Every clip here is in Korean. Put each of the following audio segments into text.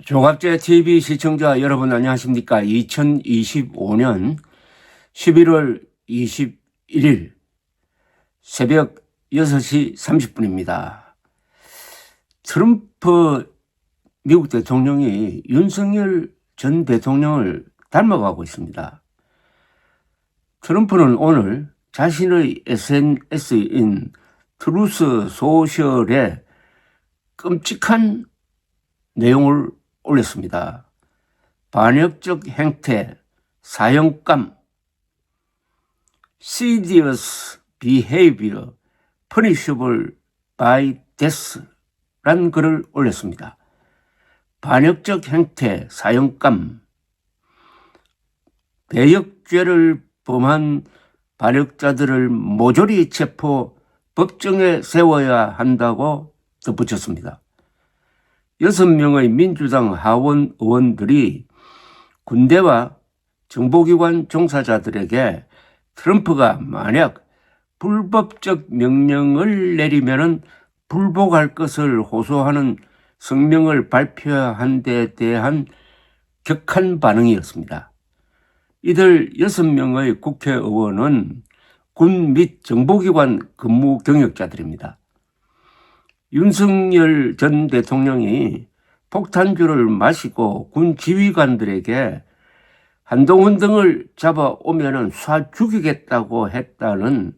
조갑제 TV 시청자 여러분 안녕하십니까? 2025년 11월 21일 새벽 6시 30분입니다. 트럼프 미국 대통령이 윤석열 전 대통령을 닮아가고 있습니다. 트럼프는 오늘 자신의 SNS인 트루스 소셜에 끔찍한 내용을 올렸습니다. 반역적 행태, 사형감, serious behavior, punishable by death 란 글을 올렸습니다. 반역적 행태, 사형감, 배역죄를 범한 반역자들을 모조리 체포, 법정에 세워야 한다고 덧붙였습니다. 6명의 민주당 하원 의원들이 군대와 정보기관 종사자들에게 트럼프가 만약 불법적 명령을 내리면 불복할 것을 호소하는 성명을 발표한 데 대한 격한 반응이었습니다. 이들 6명의 국회의원은 군 및 정보기관 근무 경력자들입니다. 윤석열 전 대통령이 폭탄주를 마시고 군 지휘관들에게 한동훈 등을 잡아오면 쏴 죽이겠다고 했다는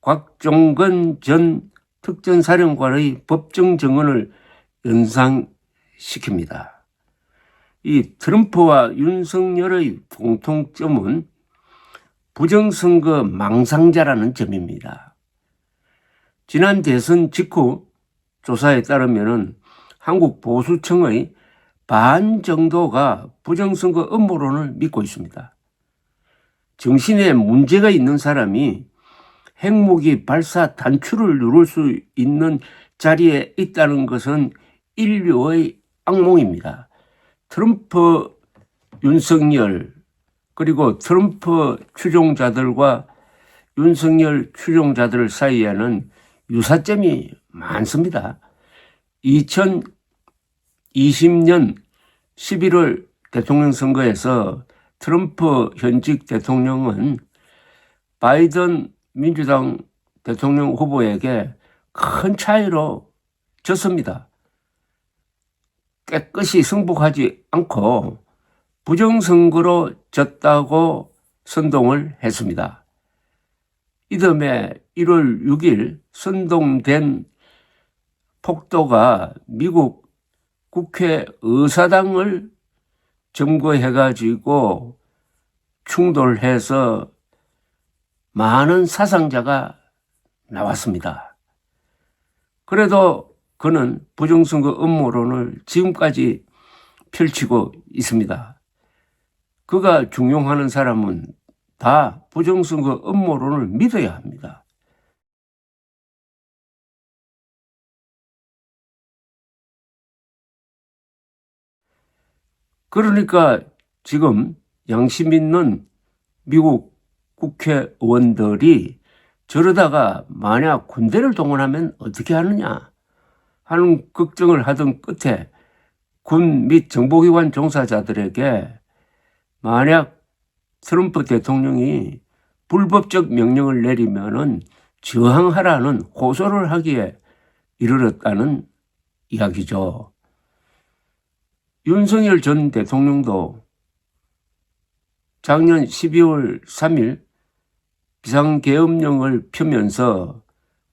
곽종건 전 특전사령관의 법정 증언을 연상시킵니다. 이 트럼프와 윤석열의 공통점은 부정선거 망상자라는 점입니다. 지난 대선 직후 조사에 따르면 한국 보수층의 반 정도가 부정선거 음모론을 믿고 있습니다. 정신에 문제가 있는 사람이 핵무기 발사 단추를 누를 수 있는 자리에 있다는 것은 인류의 악몽입니다. 트럼프, 윤석열, 그리고 트럼프 추종자들과 윤석열 추종자들 사이에는 유사점이 많습니다. 2020년 11월 대통령 선거에서 트럼프 현직 대통령은 바이든 민주당 대통령 후보에게 큰 차이로 졌습니다. 깨끗이 승복하지 않고 부정선거로 졌다고 선동을 했습니다. 이듬해 1월 6일 선동된 폭도가 미국 국회 의사당을 점거해가지고 충돌해서 많은 사상자가 나왔습니다. 그래도 그는 부정선거 음모론을 지금까지 펼치고 있습니다. 그가 중용하는 사람은 다 부정선거 음모론을 믿어야 합니다. 그러니까 지금 양심 있는 미국 국회의원들이 저러다가 만약 군대를 동원하면 어떻게 하느냐 하는 걱정을 하던 끝에 군 및 정보기관 종사자들에게 만약 트럼프 대통령이 불법적 명령을 내리면은 저항하라는 호소를 하기에 이르렀다는 이야기죠. 윤석열 전 대통령도 작년 12월 3일 비상계엄령을 펴면서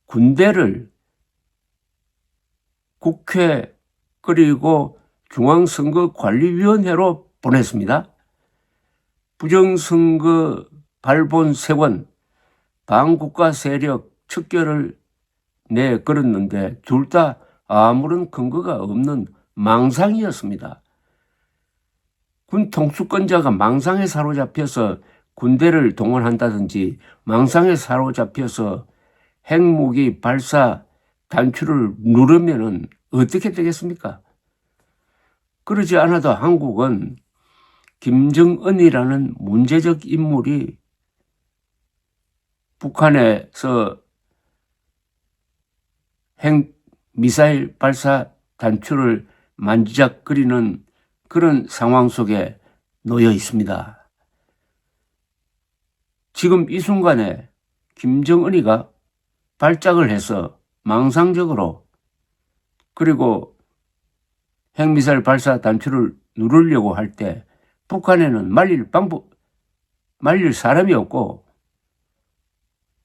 군대를 국회 그리고 중앙선거관리위원회로 보냈습니다. 부정선거 발본 세권, 반국가 세력 척결을 내걸었는데 둘 다 아무런 근거가 없는 망상이었습니다. 군 통수권자가 망상에 사로잡혀서 군대를 동원한다든지 망상에 사로잡혀서 핵무기 발사 단추를 누르면은 어떻게 되겠습니까? 그러지 않아도 한국은 김정은이라는 문제적 인물이 북한에서 핵 미사일 발사 단추를 만지작거리는 그런 상황 속에 놓여 있습니다. 지금 이 순간에 김정은이가 발작을 해서 망상적으로 그리고 핵미사일 발사 단추를 누르려고 할 때 북한에는 말릴 사람이 없고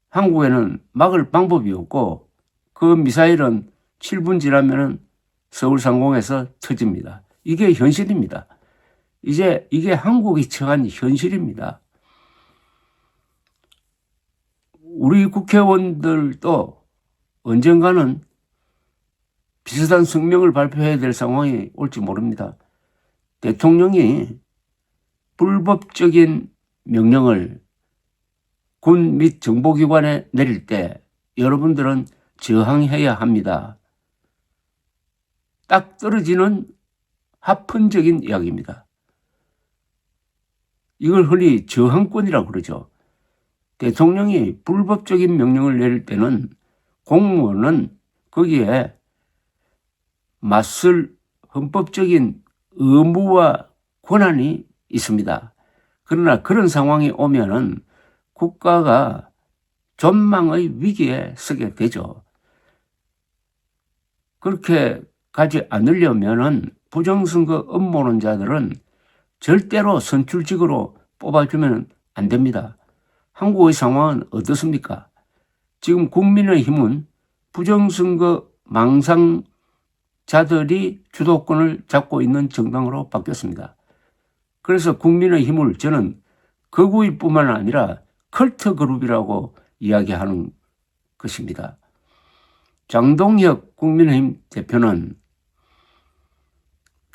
한국에는 막을 방법이 없고 그 미사일은 7분 지나면은 서울 상공에서 터집니다. 이게 현실입니다. 이제 이게 한국이 처한 현실입니다. 우리 국회의원들도 언젠가는 비슷한 성명을 발표해야 될 상황이 올지 모릅니다. 대통령이 불법적인 명령을 군 및 정보기관에 내릴 때 여러분들은 저항해야 합니다. 딱 떨어지는 합헌적인 이야기입니다. 이걸 흔히 저항권이라고 그러죠. 대통령이 불법적인 명령을 내릴 때는 공무원은 거기에 맞설 헌법적인 의무와 권한이 있습니다. 그러나 그런 상황이 오면은 국가가 전망의 위기에 서게 되죠. 그렇게 가지 않으려면은 부정선거 음모론자들은 절대로 선출직으로 뽑아주면 안 됩니다. 한국의 상황은 어떻습니까? 지금 국민의힘은 부정선거 망상자들이 주도권을 잡고 있는 정당으로 바뀌었습니다. 그래서 국민의힘을 저는 극우일 뿐만 아니라 컬트 그룹이라고 이야기하는 것입니다. 장동혁 국민의힘 대표는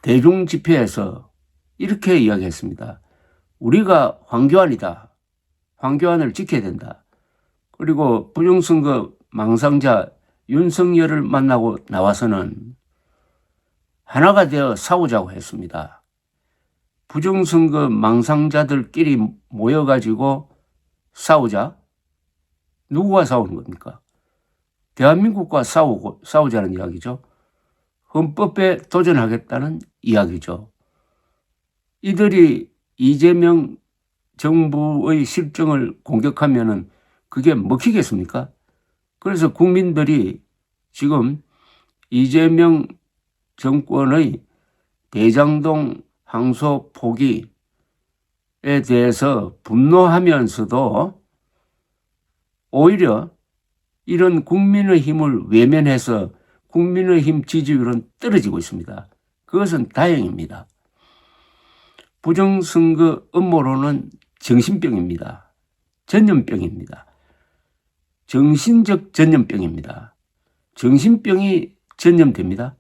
대중집회에서 이렇게 이야기했습니다. 우리가 황교안이다. 황교안을 지켜야 된다. 그리고 부정선거 망상자 윤석열을 만나고 나와서는 하나가 되어 싸우자고 했습니다. 부정선거 망상자들끼리 모여가지고 싸우자? 누구와 싸우는 겁니까? 대한민국과 싸우자는 이야기죠. 헌법에 도전하겠다는 이야기죠. 이들이 이재명 정부의 실정을 공격하면은 그게 먹히겠습니까? 그래서 국민들이 지금 이재명 정권의 대장동 항소 포기에 대해서 분노하면서도 오히려 이런 국민의힘을 외면해서 국민의힘 지지율은 떨어지고 있습니다. 그것은 다행입니다. 부정선거 음모론은 정신병입니다. 전염병입니다. 정신적 전염병입니다. 정신병이 전염됩니다.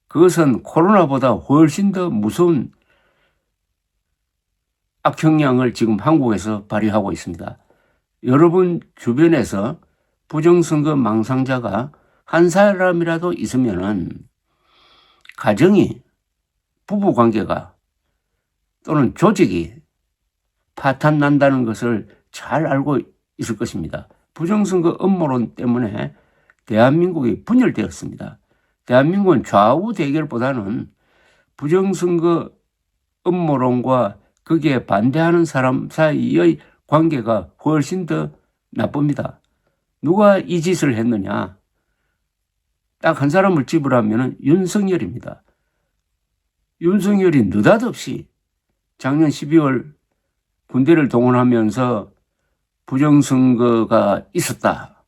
그것은 코로나보다 훨씬 더 무서운 악영향을 지금 한국에서 발휘하고 있습니다. 여러분 주변에서 부정선거 망상자가 한 사람이라도 있으면은 가정이, 부부관계가 또는 조직이 파탄 난다는 것을 잘 알고 있을 것입니다. 부정선거 음모론 때문에 대한민국이 분열되었습니다. 대한민국은 좌우 대결보다는 부정선거 음모론과 거기에 반대하는 사람 사이의 관계가 훨씬 더 나쁩니다. 누가 이 짓을 했느냐? 딱 한 사람을 집으라면 윤석열입니다. 윤석열이 느닷없이 작년 12월 군대를 동원하면서 부정선거가 있었다.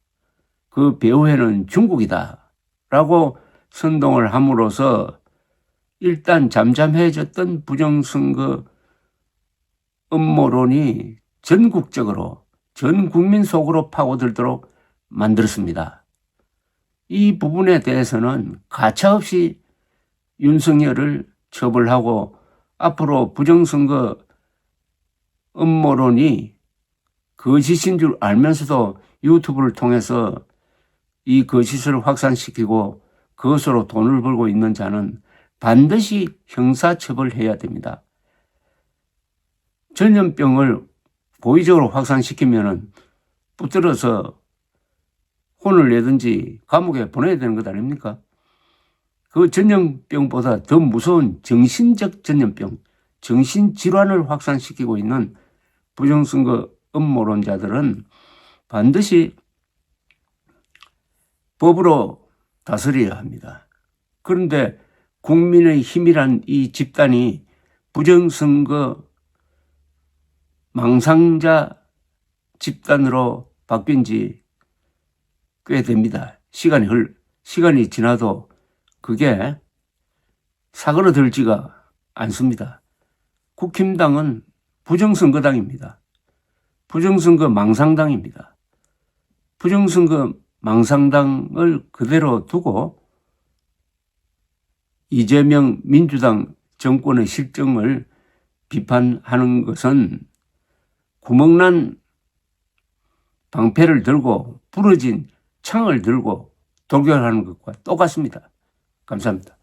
그 배후에는 중국이다. 라고 선동을 함으로써 일단 잠잠해졌던 부정선거 음모론이 전국적으로 전 국민 속으로 파고들도록 만들었습니다. 이 부분에 대해서는 가차없이 윤석열을 처벌하고 앞으로 부정선거 음모론이 거짓인 줄 알면서도 유튜브를 통해서 이 거짓을 확산시키고 그것으로 돈을 벌고 있는 자는 반드시 형사처벌해야 됩니다. 전염병을 고의적으로 확산시키면은 붙들어서 혼을 내든지 감옥에 보내야 되는 것 아닙니까? 그 전염병보다 더 무서운 정신적 전염병, 정신질환을 확산시키고 있는 부정선거 음모론자들은 반드시 법으로 다스려야 합니다. 그런데 국민의 힘이란 이 집단이 부정선거 망상자 집단으로 바뀐 지 꽤 됩니다. 시간이 지나도 그게 사그러들지가 않습니다. 국힘당은 부정선거당입니다. 부정선거 망상당입니다. 부정선거 망상당을 그대로 두고 이재명 민주당 정권의 실정을 비판하는 것은 구멍난 방패를 들고 부러진 창을 들고 돌격하는 것과 똑같습니다. 감사합니다.